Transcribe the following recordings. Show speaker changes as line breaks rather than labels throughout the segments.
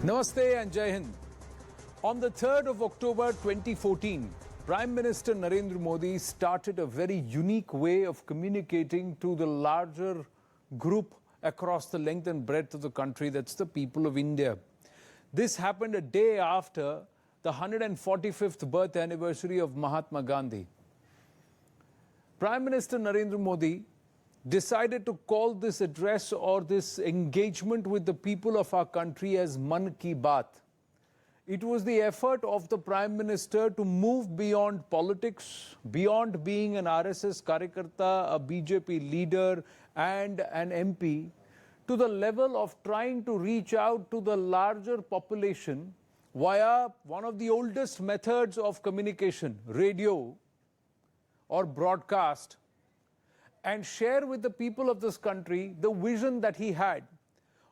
Namaste and Jai Hind. On the 3rd of October 2014, Prime Minister Narendra Modi started a very unique way of communicating to the larger group across the length and breadth of the country, that's the people of India. This happened a day after the 145th birth anniversary of Mahatma Gandhi. Prime Minister Narendra Modi decided to call this address or this engagement with the people of our country as Mann Ki Baat. It was the effort of the Prime Minister to move beyond politics, beyond being an RSS Karyakarta, a BJP leader and an MP, to the level of trying to reach out to the larger population via one of the oldest methods of communication, radio or broadcast, and share with the people of this country the vision that he had,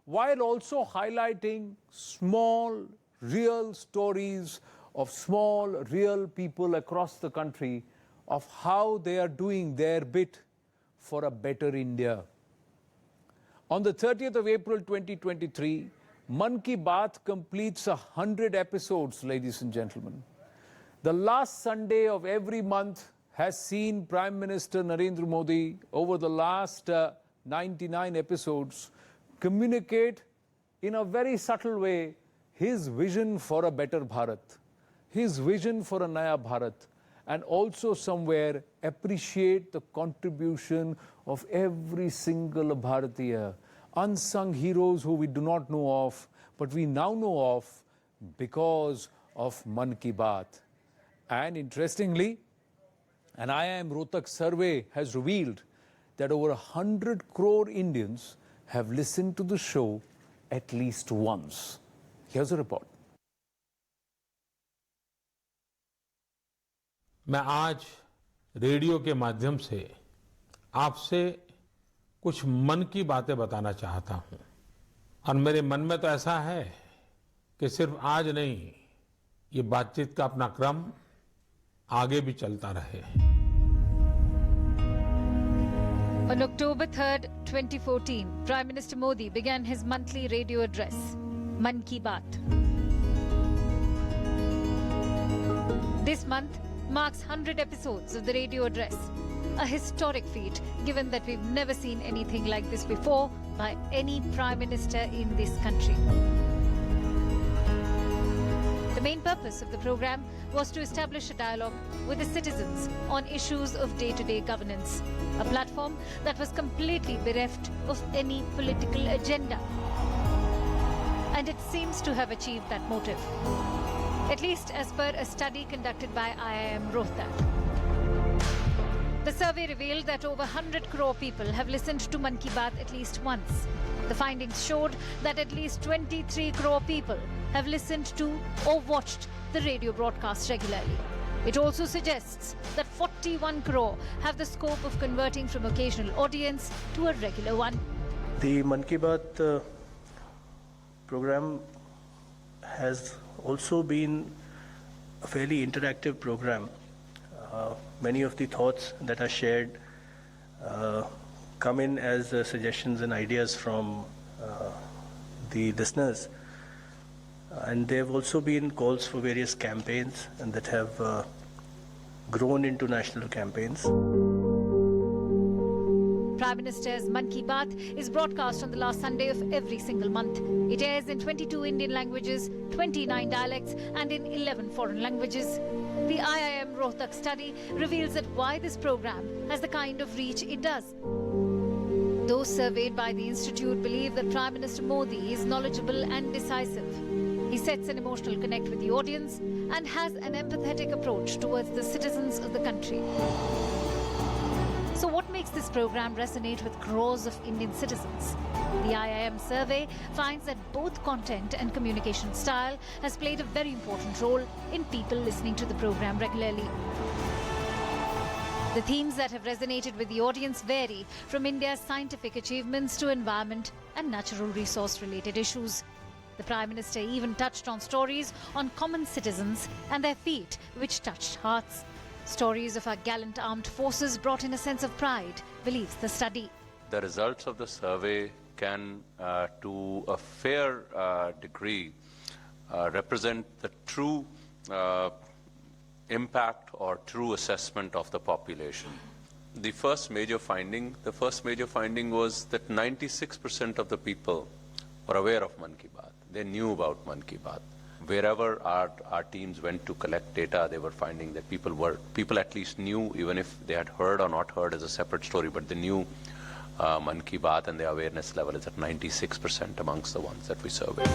while also highlighting small, real stories of small, real people across the country of how they are doing their bit for a better India. On the 30th of April 2023, Mann Ki Baat completes 100 episodes, ladies and gentlemen. The last Sunday of every month has seen Prime Minister Narendra Modi over the last 99 episodes communicate in a very subtle way his vision for a better Bharat, his vision for a Naya Bharat, and also somewhere appreciate the contribution of every single Bharatiya, unsung heroes who we do not know of, but we now know of because of Mann Ki Baat. And interestingly, an IIM Rohtak survey has revealed that over 100 crore Indians have listened to the show at least once. Here's a report.
मैं आज radio के माध्यम से आपसे कुछ मन की बातें बताना चाहता हूं और मेरे मन में तो ऐसा है कि सिर्फ आज नहीं, ये बातचीत का अपना क्रम आगे भी चलता रहे.
On October 3rd, 2014, Prime Minister Modi began his monthly radio address, Mann Ki Baat. This month marks 100 episodes of the radio address, a historic feat given that we've never seen anything like this before by any Prime Minister in this country. The main purpose of the program was to establish a dialogue with the citizens on issues of day-to-day governance, a platform that was completely bereft of any political agenda. And it seems to have achieved that motive, at least as per a study conducted by IIM Rohtak. The survey revealed that over 100 crore people have listened to Mann Ki Baat at least once. The findings showed that at least 23 crore people have listened to or watched the radio broadcast regularly. It also suggests that 41 crore have the scope of converting from occasional audience to a regular one.
The Mann Ki Baat program has also been a fairly interactive program. Many of the thoughts that are shared come in as suggestions and ideas from the listeners. And there have also been calls for various campaigns and that have grown into national campaigns.
Prime Minister's Mann Ki Baat is broadcast on the last Sunday of every single month. It airs in 22 Indian languages, 29 dialects and in 11 foreign languages. The IIM Rohtak study reveals that why this program has the kind of reach it does. Those surveyed by the institute believe that Prime Minister Modi is knowledgeable and decisive. He sets an emotional connect with the audience and has an empathetic approach towards the citizens of the country. So what makes this program resonate with crores of Indian citizens? The IIM survey finds that both content and communication style has played a very important role in people listening to the program regularly. The themes that have resonated with the audience vary from India's scientific achievements to environment and natural resource related issues. The Prime Minister even touched on stories on common citizens and their feat, which touched hearts. Stories of our gallant armed forces brought in a sense of pride, believes the study.
The results of the survey can, to a fair degree, represent the true impact or true assessment of the population. The first major finding was that 96% of the people were aware of Mann Ki Baat. They knew about Mann Ki Baat. Wherever our teams went to collect data, they were finding that people at least knew, even if they had heard or not heard as a separate story, but they knew Mann Ki Baat, and the awareness level is at 96% amongst the ones that we surveyed.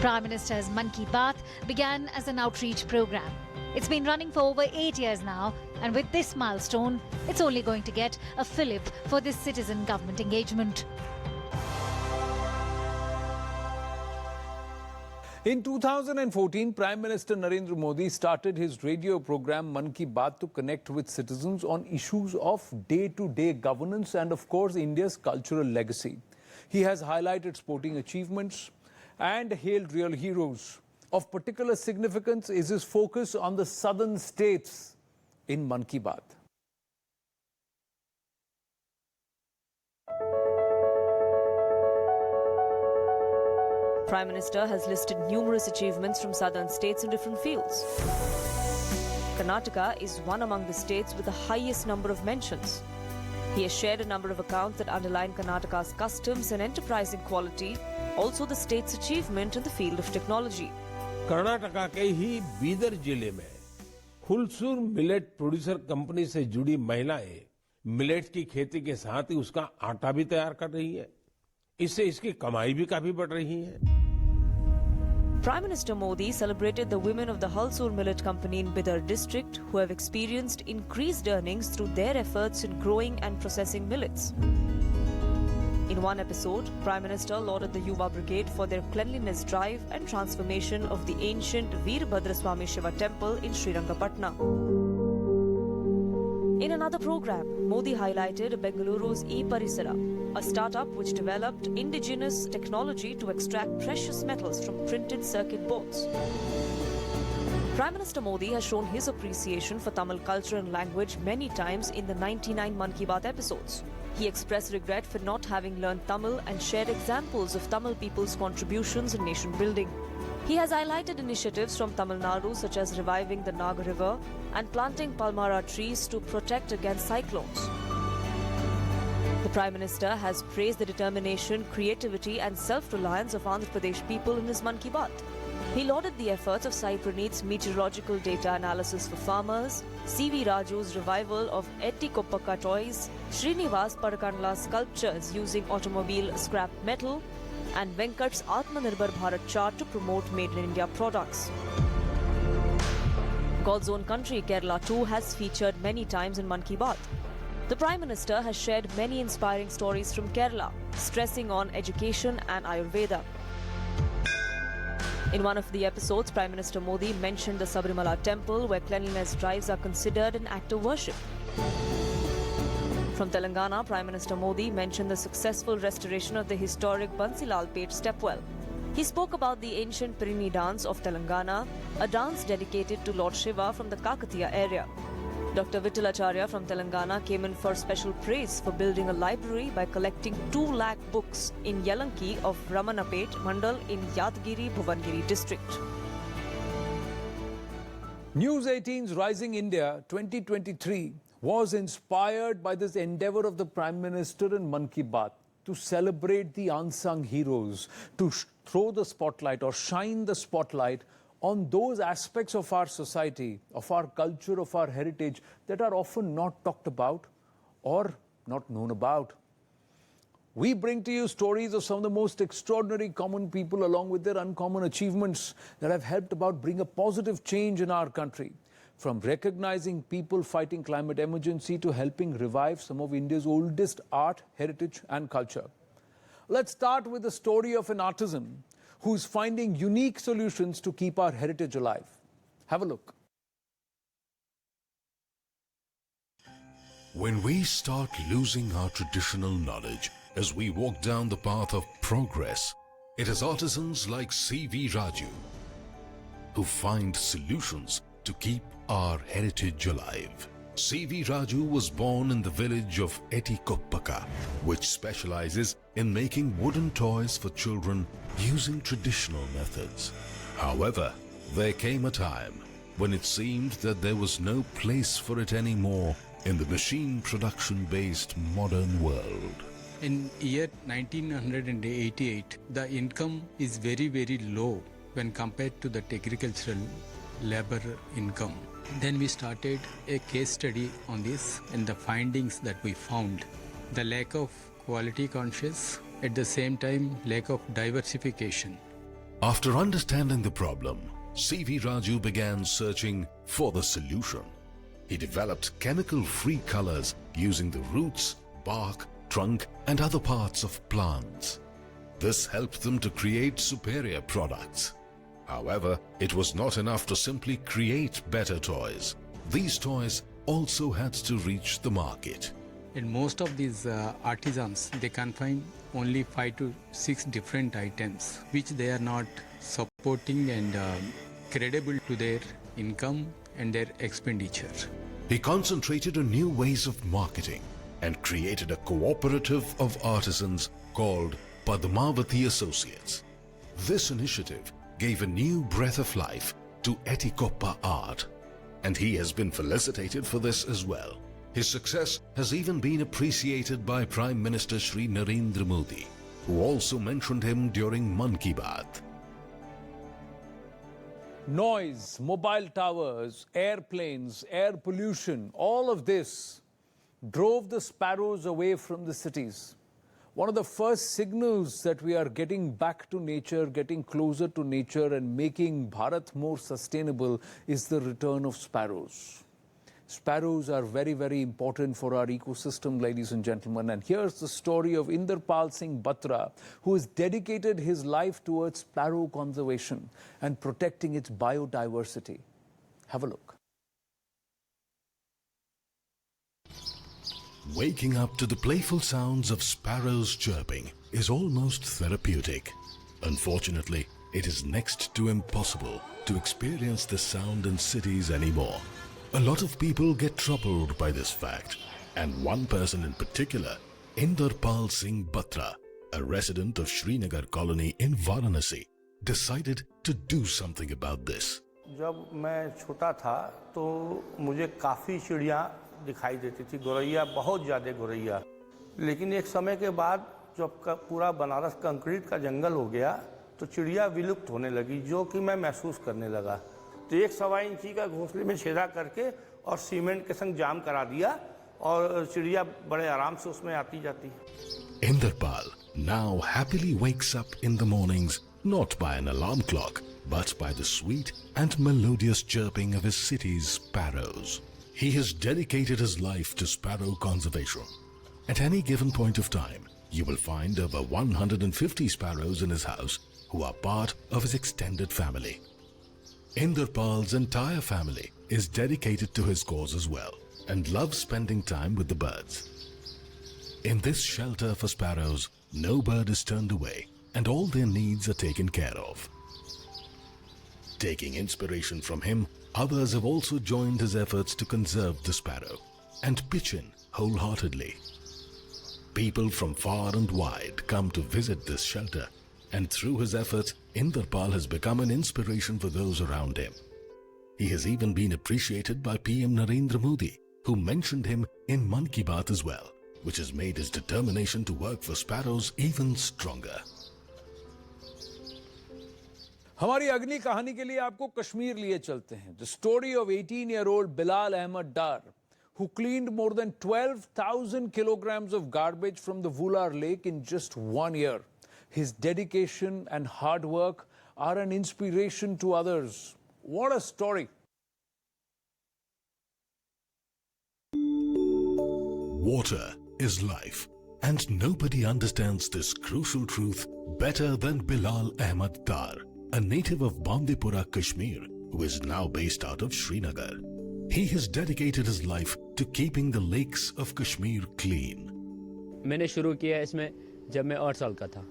Prime Minister's Mann Ki Baat began as an outreach program. It's been running for over 8 years now, and with this milestone, it's only going to get a fillip for this citizen government engagement.
In 2014, Prime Minister Narendra Modi started his radio program Mann Ki Baat to connect with citizens on issues of day-to-day governance and, of course, India's cultural legacy. He has highlighted sporting achievements and hailed real heroes. Of particular significance is his focus on the southern states in Mann Ki Baat.
Prime Minister has listed numerous achievements from southern states in different fields. Karnataka is one among the states with the highest number of mentions. He has shared a number of accounts that underline Karnataka's customs and enterprising quality, also the state's achievement in the field of technology.
Karnataka के ही बीदर जिले में Hulsoor millet producer company से जुड़ी महिलाएं millet की खेती के साथ ही उसका आटा भी तैयार कर रही है। इससे इसकी कमाई भी काफी बढ़ रही है।
Prime Minister Modi celebrated the women of the Hulsoor Millet Company in Bidar district who have experienced increased earnings through their efforts in growing and processing millets. In one episode, Prime Minister lauded the Yuva Brigade for their cleanliness drive and transformation of the ancient Veerbhadraswamy Shiva temple in Srirangapatna. In another program, Modi highlighted Bengaluru's e-Parisara, a startup which developed indigenous technology to extract precious metals from printed circuit boards. Prime Minister Modi has shown his appreciation for Tamil culture and language many times in the 99 Mann Ki Baat episodes. He expressed regret for not having learned Tamil and shared examples of Tamil people's contributions in nation building. He has highlighted initiatives from Tamil Nadu such as reviving the Naga River and planting palmara trees to protect against cyclones. The Prime Minister has praised the determination, creativity and self-reliance of Andhra Pradesh people in his Mann Ki Baat. He lauded the efforts of Sai Praneeth's meteorological data analysis for farmers, C.V. Raju's revival of Etti-Koppaka toys, Srinivas Padakandla's sculptures using automobile scrap metal, and Venkat's Atmanirbhar Bharat chart to promote Made in India products. God's own country, Kerala too, has featured many times in Mann Ki Baat. The Prime Minister has shared many inspiring stories from Kerala, stressing on education and Ayurveda. In one of the episodes, Prime Minister Modi mentioned the Sabarimala temple, where cleanliness drives are considered an act of worship. From Telangana, Prime Minister Modi mentioned the successful restoration of the historic Bansilalpet stepwell. He spoke about the ancient Perini dance of Telangana, a dance dedicated to Lord Shiva from the Kakatiya area. Dr. Vittalacharya from Telangana came in for special praise for building a library by collecting 2 lakh books in Yalanki of Ramanapet Mandal in Yadgiri, Bhuvangiri district.
News 18's Rising India 2023 was inspired by this endeavor of the Prime Minister in Mann Ki Baat to celebrate the unsung heroes, to throw the spotlight or shine the spotlight on those aspects of our society, of our culture, of our heritage that are often not talked about or not known about. We bring to you stories of some of the most extraordinary common people along with their uncommon achievements that have helped about bring a positive change in our country. From recognizing people fighting climate emergency to helping revive some of India's oldest art, heritage and culture. Let's start with the story of an artisan who's finding unique solutions to keep our heritage alive. Have a look.
When we start losing our traditional knowledge as we walk down the path of progress, it is artisans like C.V. Raju who find solutions to keep our heritage alive. C.V. Raju was born in the village of Etikoppaka, which specializes in making wooden toys for children using traditional methods. However, there came a time when it seemed that there was no place for it anymore in the machine production-based modern world.
In year 1988, the income is very, very low when compared to the agricultural labor income. Then we started a case study on this, and the findings that we found: the lack of quality conscious, at the same time lack of diversification.
After understanding the problem, C.V. Raju began searching for the solution. He developed chemical-free colors using the roots, bark, trunk and other parts of plants. This helped them to create superior products. However, it was not enough to simply create better toys. These toys also had to reach the market.
And most of these artisans, they confine only 5 to 6 different items, which they are not supporting and credible to their income and their expenditure.
He concentrated on new ways of marketing and created a cooperative of artisans called Padmavati Associates. This initiative gave a new breath of life to Etikoppa art, and he has been felicitated for this as well. His success has even been appreciated by Prime Minister Shri Narendra Modi, who also mentioned him during Mann Ki Baat.
Noise, mobile towers, airplanes, air pollution, all of this drove the sparrows away from the cities. One of the first signals that we are getting back to nature, getting closer to nature and making Bharat more sustainable is the return of sparrows. Sparrows are very, very important for our ecosystem, ladies and gentlemen. And here's the story of Inderpal Singh Batra, who has dedicated his life towards sparrow conservation and protecting its biodiversity. Have a look.
Waking up to the playful sounds of sparrows chirping is almost therapeutic. Unfortunately, it is next to impossible to experience this sound in cities anymore. A lot of people get troubled by this fact, and one person in particular, Inderpal Singh Batra, a resident of Srinagar colony in Varanasi, decided to do something about this.
जब मैं छोटा था तो मुझे काफ़ी चिड़िया दिखाई देती थी, गौरैया, बहुत ज़्यादा गौरैया। लेकिन एक समय के बाद जब पूरा बनारस कंक्रीट का जंगल हो गया तो चिड़िया विलुप्त होने लगी, जो कि मैं महसूस करने लगा। तो 1 सवा इंची का घोंसले में छेदा करके और सीमेंट के संग जाम करा दिया और चिड़िया बड़े आराम से उसमें आती जाती है।
Inderpal now happily wakes up in the mornings not by an alarm clock but by the sweet and melodious chirping of his city's sparrows. He has dedicated his life to sparrow conservation. At any given point of time, you will find over 150 sparrows in his house who are part of his extended family. Inderpal's entire family is dedicated to his cause as well and loves spending time with the birds. In this shelter for sparrows, no bird is turned away and all their needs are taken care of. Taking inspiration from him, others have also joined his efforts to conserve the sparrow and pitch in wholeheartedly. People from far and wide come to visit this shelter, and through his efforts, Inderpal has become an inspiration for those around him. He has even been appreciated by PM Narendra Modi, who mentioned him in Mann Ki Baat as well, which has made his determination to work for sparrows even stronger.
हमारी अगली कहानी के लिए आपको कश्मीर लिए चलते हैं. The story of 18-year-old Bilal Ahmed Dar, who cleaned more than 12,000 kilograms of garbage from the Vular Lake in just 1 year. His dedication and hard work are an inspiration to others. What a story.
Water is life, and nobody understands this crucial truth better than Bilal Ahmed Dar, a native of Bandipora, Kashmir, who is now based out of Srinagar. He has dedicated his life to keeping the lakes of Kashmir clean.
मैंने शुरू किया इसमें जब मैं 8 साल का था.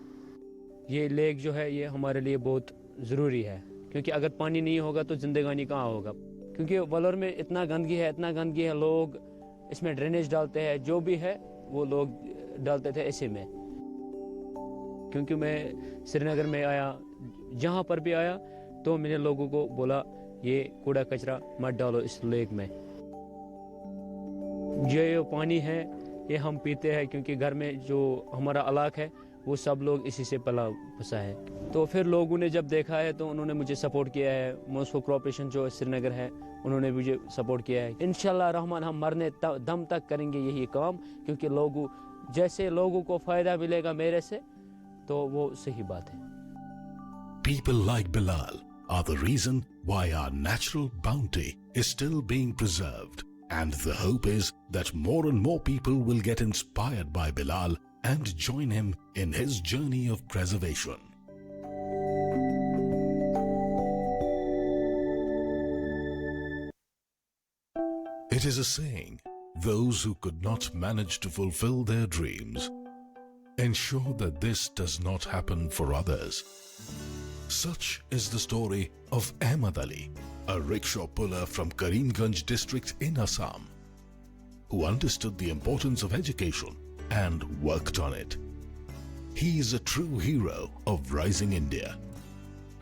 ये लेक जो है ये हमारे लिए बहुत ज़रूरी है, क्योंकि अगर पानी नहीं होगा तो जिंदगानी कहाँ होगा, क्योंकि वलोर में इतना गंदगी है, लोग इसमें ड्रेनेज डालते हैं, जो भी है वो लोग डालते थे ऐसे में। क्योंकि मैं श्रीनगर में आया, जहाँ पर भी आया तो मैंने लोगों को बोला ये कूड़ा कचरा मत डालो इस लेक में। ये पानी है ये हम पीते हैं, क्योंकि घर में जो हमारा इलाका है वो सब लोग इसी से पला फंसा है। तो फिर लोगों ने जब देखा है तो उन्होंने मुझे सपोर्ट किया है। म्यूनिसिपल कॉर्पोरेशन जो श्रीनगर है उन्होंने मुझे सपोर्ट किया है। इंशाल्लाह रहमान हम मरने दम तक करेंगे यही काम, क्योंकि जैसे लोगों को फायदा मिलेगा मेरे से तो वो सही बात है।
People like Bilal are the reason why our natural bounty is still being preserved, and the hope is that more and more people will get inspired by Bilal and join him in his journey of preservation. It is a saying, those who could not manage to fulfill their dreams ensure that this does not happen for others. Such is the story of Ahmad Ali, a rickshaw puller from Karimganj district in Assam, who understood the importance of education and worked on it. He is a true hero of Rising India.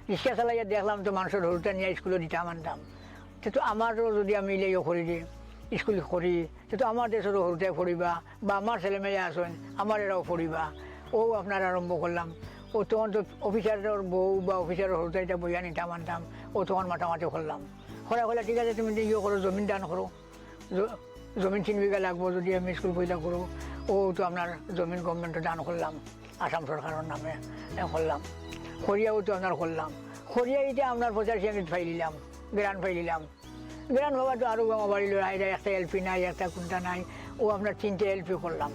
इसके साला ये देखलाम तो मानसर होता नहीं school दिता मानताम तो हमारे रोज दिया मिले यो खोली दे स्कूल खोली तो हमारे देश रो होते खोलीबा बा हमारे सेले में यासोन हमारे रो खोलीबा वो अपना आरंभ करलाम वो तो ऑफिसर और बहु बा ऑफिसर होता है तो बोया नहीं तामानताम वो तो माटा माटे खोललाम खोला खोला ठीक है तुम यो करो जमीन दान करो जमीन 3 बीघा লাগবো যদি আমি স্কুল পয়লা করো ও তো আপনার জমিন গভর্নমেন্টে দান করলাম আসাম সরকারের নামে করলাম খরিয়াও তো আপনার করলাম খরিয়া এটা আপনার 85 আমি ফাইলিলাম গ্রান্ট ফাইলিলাম গ্রান্ট বাবা তো আরো বাবা বাড়িলো আইরা একটা এলপি নাই একটা কুন্টা নাই ও আপনার 3টে এলপি করলাম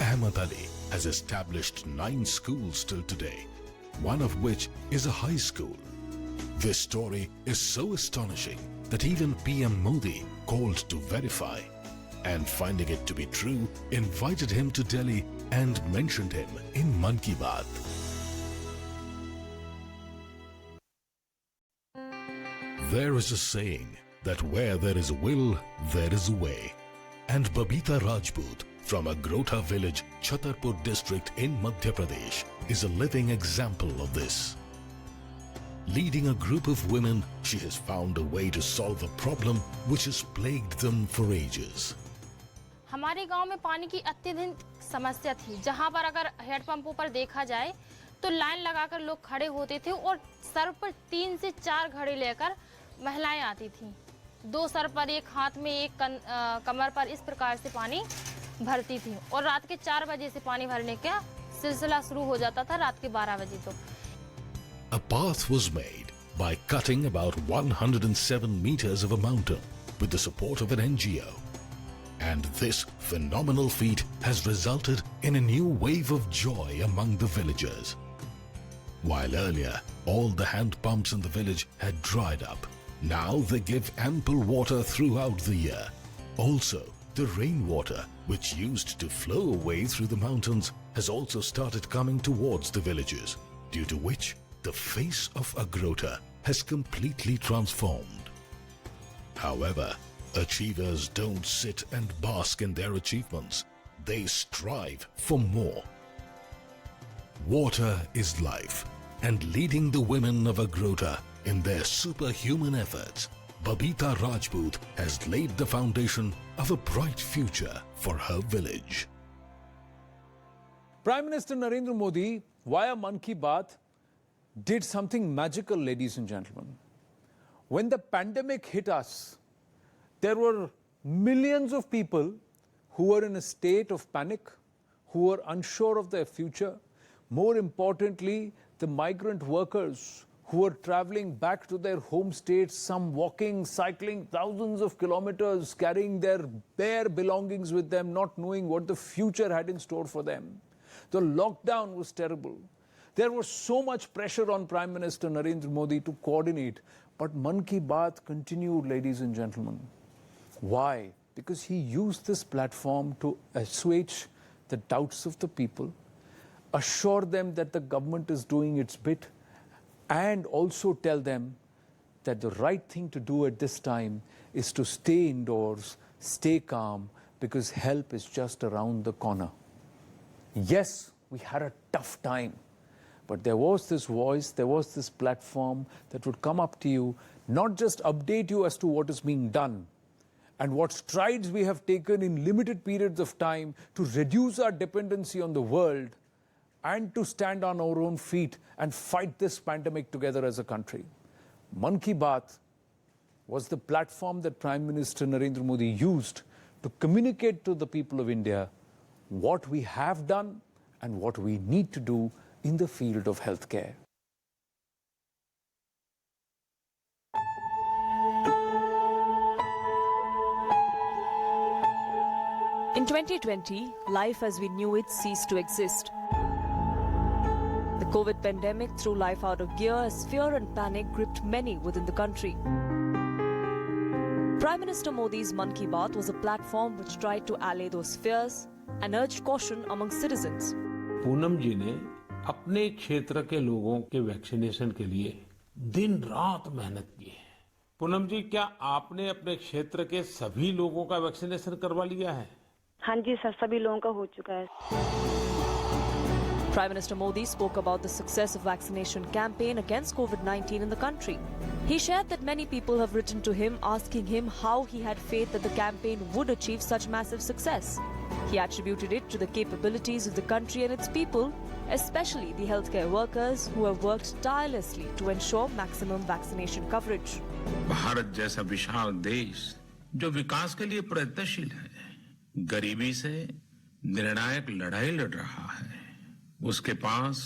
Ahmad Ali has established 9 schools till today, one of which is a high school. This story is so astonishing that even PM Modi called to verify, and finding it to be true, invited him to Delhi and mentioned him in Mann Ki Baat. There is a saying that where there is a will, there is a way. And Babita Rajput from Agrota village, Chhatarpur district in Madhya Pradesh is a living example of this. Leading a group of women, she has found a way to solve a problem which has plagued them for ages.
हमारे गांव में पानी की अत्यधिक समस्या थी, जहां पर अगर हैंडपंपों पर देखा जाए तो लाइन लगाकर लोग खड़े होते थे और सर पर 3 से 4 घड़े लेकर महिलाएं आती थीं। 2 सर पर, एक हाथ में, एक कमर पर, इस प्रकार से पानी भरती थी और रात के 4 बजे से पानी भरने का सिलसिला शुरू हो जाता था रात के 12 बजे तो।
A path was made by cutting about 107 meters of a mountain with the support of an NGO. And this phenomenal feat has resulted in a new wave of joy among the villagers. While earlier, all the hand pumps in the village had dried up, now they give ample water throughout the year. Also, the rainwater, which used to flow away through the mountains, has also started coming towards the villages, due to which the face of Agrota has completely transformed. However, achievers don't sit and bask in their achievements. They strive for more. Water is life, and leading the women of Agrota in their superhuman efforts, Babita Rajput has laid the foundation of a bright future for her village.
Prime Minister Narendra Modi, via Mann Ki Baat, did something magical, ladies and gentlemen. When the pandemic hit us, there were millions of people who were in a state of panic, who were unsure of their future. More importantly, the migrant workers who were traveling back to their home states, some walking, cycling thousands of kilometers, carrying their bare belongings with them, not knowing what the future had in store for them. The lockdown was terrible. There was so much pressure on Prime Minister Narendra Modi to coordinate, but Mann Ki Baat continued, ladies and gentlemen. Why? Because he used this platform to assuage the doubts of the people, assure them that the government is doing its bit, and also tell them that the right thing to do at this time is to stay indoors, stay calm, because help is just around the corner. Yes, we had a tough time, but there was this voice, there was this platform that would come up to you, not just update you as to what is being done and what strides we have taken in limited periods of time to reduce our dependency on the world and to stand on our own feet and fight this pandemic together as a country. Mann Ki Baat was the platform that Prime Minister Narendra Modi used to communicate to the people of India what we have done and what we need to do in the field of healthcare.
In 2020, life as we knew it ceased to exist. The COVID pandemic threw life out of gear as fear and panic gripped many within the country. Prime Minister Modi's Mann Ki Baat was a platform which tried to allay those fears and urged caution among citizens.
Poonam जी ने अपने क्षेत्र के लोगों के vaccination के लिए दिन रात मेहनत की है। पूनम जी, क्या आपने अपने क्षेत्र के सभी लोगों का वैक्सीनेशन करवा लिया है?
हाँ जी सर, सभी लोगों का हो चुका है।
Prime Minister Modi spoke about the success of vaccination campaign against COVID-19 in the country. He shared that many people have written to him asking him how he had faith that the campaign would achieve such massive success. He attributed it to the capabilities of the country and its people, especially the healthcare workers who have worked tirelessly to ensure maximum vaccination coverage.
Bharat जैसा विशाल देश जो विकास के लिए प्रयत्नशील है, गरीबी से निर्णायक लड़ाई लड़ रहा है, उसके पास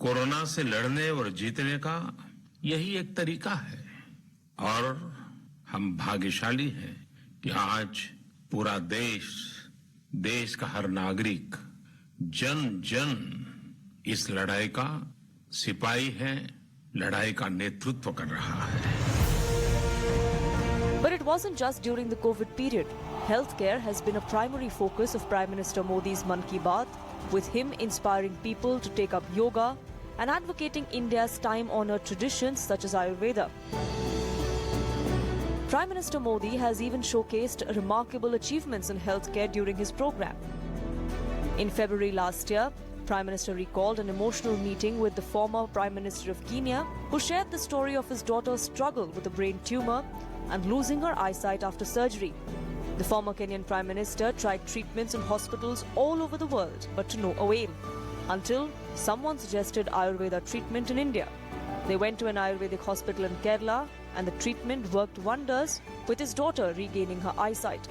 कोरोना से लड़ने और जीतने का यही एक तरीका है। और हम भाग्यशाली हैं कि आज पूरा देश का हर नागरिक जन जन इस लड़ाई का सिपाही है, लड़ाई का नेतृत्व कर रहा है।
But it wasn't just during the COVID period. Healthcare has been a primary focus of Prime Minister Modi's Mann Ki Baat, with him inspiring people to take up yoga and advocating India's time-honored traditions such as Ayurveda. Prime Minister Modi has even showcased remarkable achievements in healthcare during his program. In February last year, Prime Minister recalled an emotional meeting with the former Prime Minister of Kenya, who shared the story of his daughter's struggle with a brain tumor and losing her eyesight after surgery. The former Kenyan Prime Minister tried treatments in hospitals all over the world, but to no avail, until someone suggested Ayurveda treatment in India. They went to an Ayurvedic hospital in Kerala, and the treatment worked wonders, with his daughter regaining her eyesight.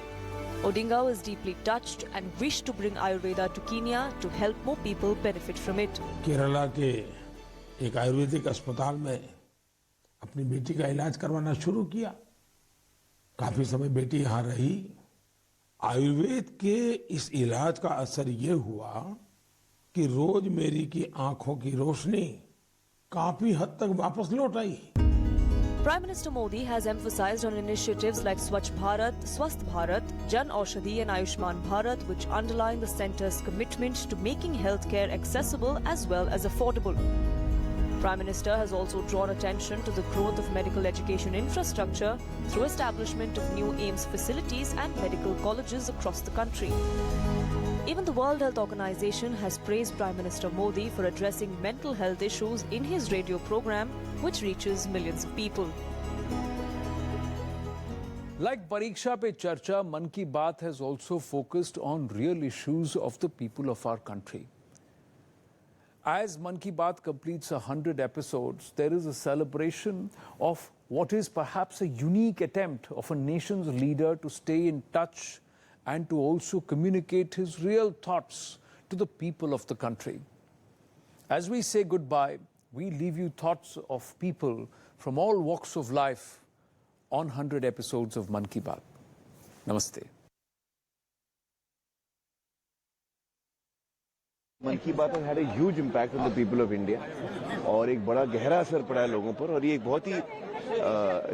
Odinga was deeply touched and wished to bring Ayurveda to Kenya to help more people benefit from it.
Kerala के एक आयुर्वेदिक अस्पताल में अपनी बेटी का इलाज करवाना शुरू किया। काफी समय बेटी यहाँ रही। आयुर्वेद के इस इलाज का असर ये हुआ कि रोज मेरी की आंखों की रोशनी काफी हद तक वापस लौट आई।
Prime Minister Modi has emphasized on initiatives like Swachh Bharat, Swasth Bharat, Jan Aushadhi and Ayushman Bharat, which underline the centre's commitment to making healthcare accessible as well as affordable. Prime Minister has also drawn attention to the growth of medical education infrastructure through establishment of new AIIMS facilities and medical colleges across the country. Even the World Health Organization has praised Prime Minister Modi for addressing mental health issues in his radio program, which reaches millions of people.
Like Pariksha Pe Charcha, Mann Ki Baat has also focused on real issues of the people of our country. As Mann Ki Baat completes 100 episodes, there is a celebration of what is perhaps a unique attempt of a nation's leader to stay in touch and to also communicate his real thoughts to the people of the country. As we say goodbye, we leave you thoughts of people from all walks of life on 100 episodes of Mann Ki Baat. Namaste.
मन की बात has had a huge impact on the people of India और एक बड़ा गहरा असर पड़ा है लोगों पर और ये एक बहुत ही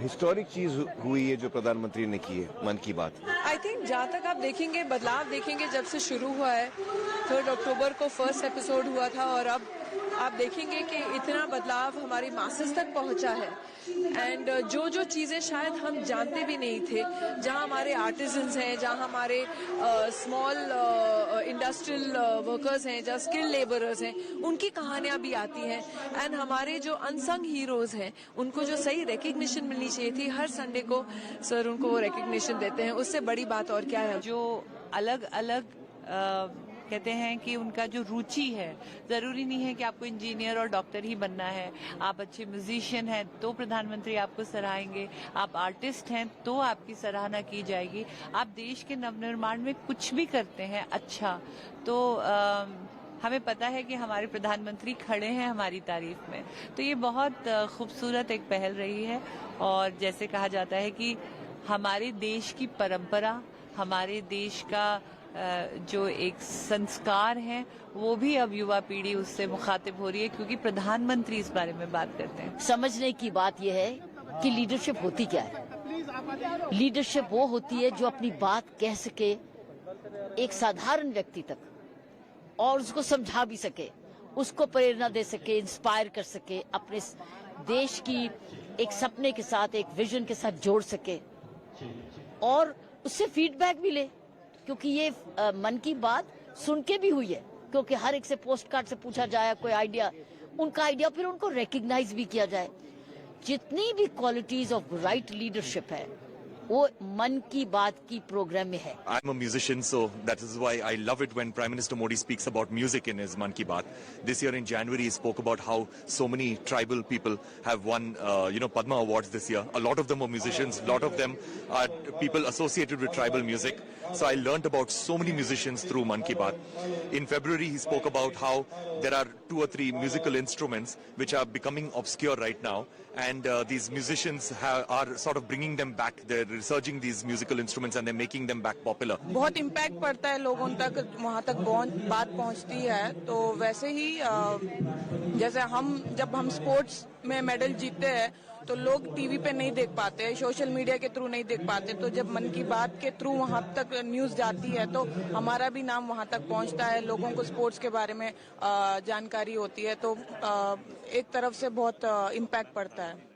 हिस्टोरिक चीज हुई है जो प्रधानमंत्री ने की है मन की बात।
I think जहाँ तक आप देखेंगे, बदलाव देखेंगे जब से शुरू हुआ है, 3 अक्टूबर को फर्स्ट एपिसोड हुआ था और अब आप देखेंगे कि इतना बदलाव हमारी मासेस तक पहुंचा है। एंड जो चीज़ें शायद हम जानते भी नहीं थे, जहां हमारे आर्टिजन्स हैं, जहां हमारे स्मॉल इंडस्ट्रियल वर्कर्स हैं, जहां स्किल लेबरर्स हैं, उनकी कहानियां भी आती हैं। एंड हमारे जो अनसंग हीरोज हैं, उनको जो सही रिकग्निशन मिलनी चाहिए थी, हर संडे को सर उनको वो रिकग्निशन देते हैं। उससे बड़ी बात और क्या है।
जो अलग अलग कहते हैं कि उनका जो रुचि है, जरूरी नहीं है कि आपको इंजीनियर और डॉक्टर ही बनना है। आप अच्छे म्यूजिशियन हैं तो प्रधानमंत्री आपको सराहेंगे, आप आर्टिस्ट हैं तो आपकी सराहना की जाएगी, आप देश के नवनिर्माण में कुछ भी करते हैं अच्छा तो हमें पता है कि हमारे प्रधानमंत्री खड़े हैं हमारी तारीफ में। तो ये बहुत खूबसूरत एक पहल रही है और जैसे कहा जाता है कि हमारे देश की परंपरा, हमारे देश का जो एक संस्कार हैं, वो भी अब युवा पीढ़ी उससे मुखातिब हो रही है क्योंकि प्रधानमंत्री इस बारे में बात करते हैं।
समझने की बात यह है कि लीडरशिप होती क्या है। लीडरशिप वो होती है जो अपनी बात कह सके एक साधारण व्यक्ति तक और उसको समझा भी सके, उसको प्रेरणा दे सके, इंस्पायर कर सके, अपने देश की एक सपने के साथ, एक विजन के साथ जोड़ सके और उससे फीडबैक भी ले। क्योंकि ये मन की बात सुन के भी हुई है, क्योंकि हर एक से पोस्ट कार्ड से पूछा जाए कोई आइडिया, उनका आइडिया फिर उनको रिकग्नाइज भी किया जाए। जितनी भी क्वालिटीज ऑफ राइट लीडरशिप है वो मन की बात की प्रोग्राम में है।
I'm a musician, so that is why I love it when Prime Minister Modi speaks about music in his Mann Ki Baat. This year in January, he spoke about how so many tribal people have won, Padma Awards this year. A lot of them are musicians. A lot of them are people associated with tribal music. So I learnt about so many musicians through Mann Ki Baat. In February, he spoke about how there are 2 or 3 musical instruments which are becoming obscure right now. And these musicians are sort of bringing them back. They're researching these musical instruments and they're making them back popular.
बहुत impact पड़ता है लोगों तक, वहाँ तक बात पहुँचती है। तो वैसे ही जैसे जब हम स्पोर्ट्स में मेडल जीतते हैं तो लोग टीवी पे नहीं देख पाते, सोशल मीडिया के थ्रू नहीं देख पाते। तो जब मन की बात के थ्रू वहाँ तक न्यूज़ जाती है तो हमारा भी नाम वहाँ तक पहुँचता है, लोगों को स्पोर्ट्स के बारे में जानकारी होती है। तो एक तरफ से बहुत इम्पैक्ट पड़ता है।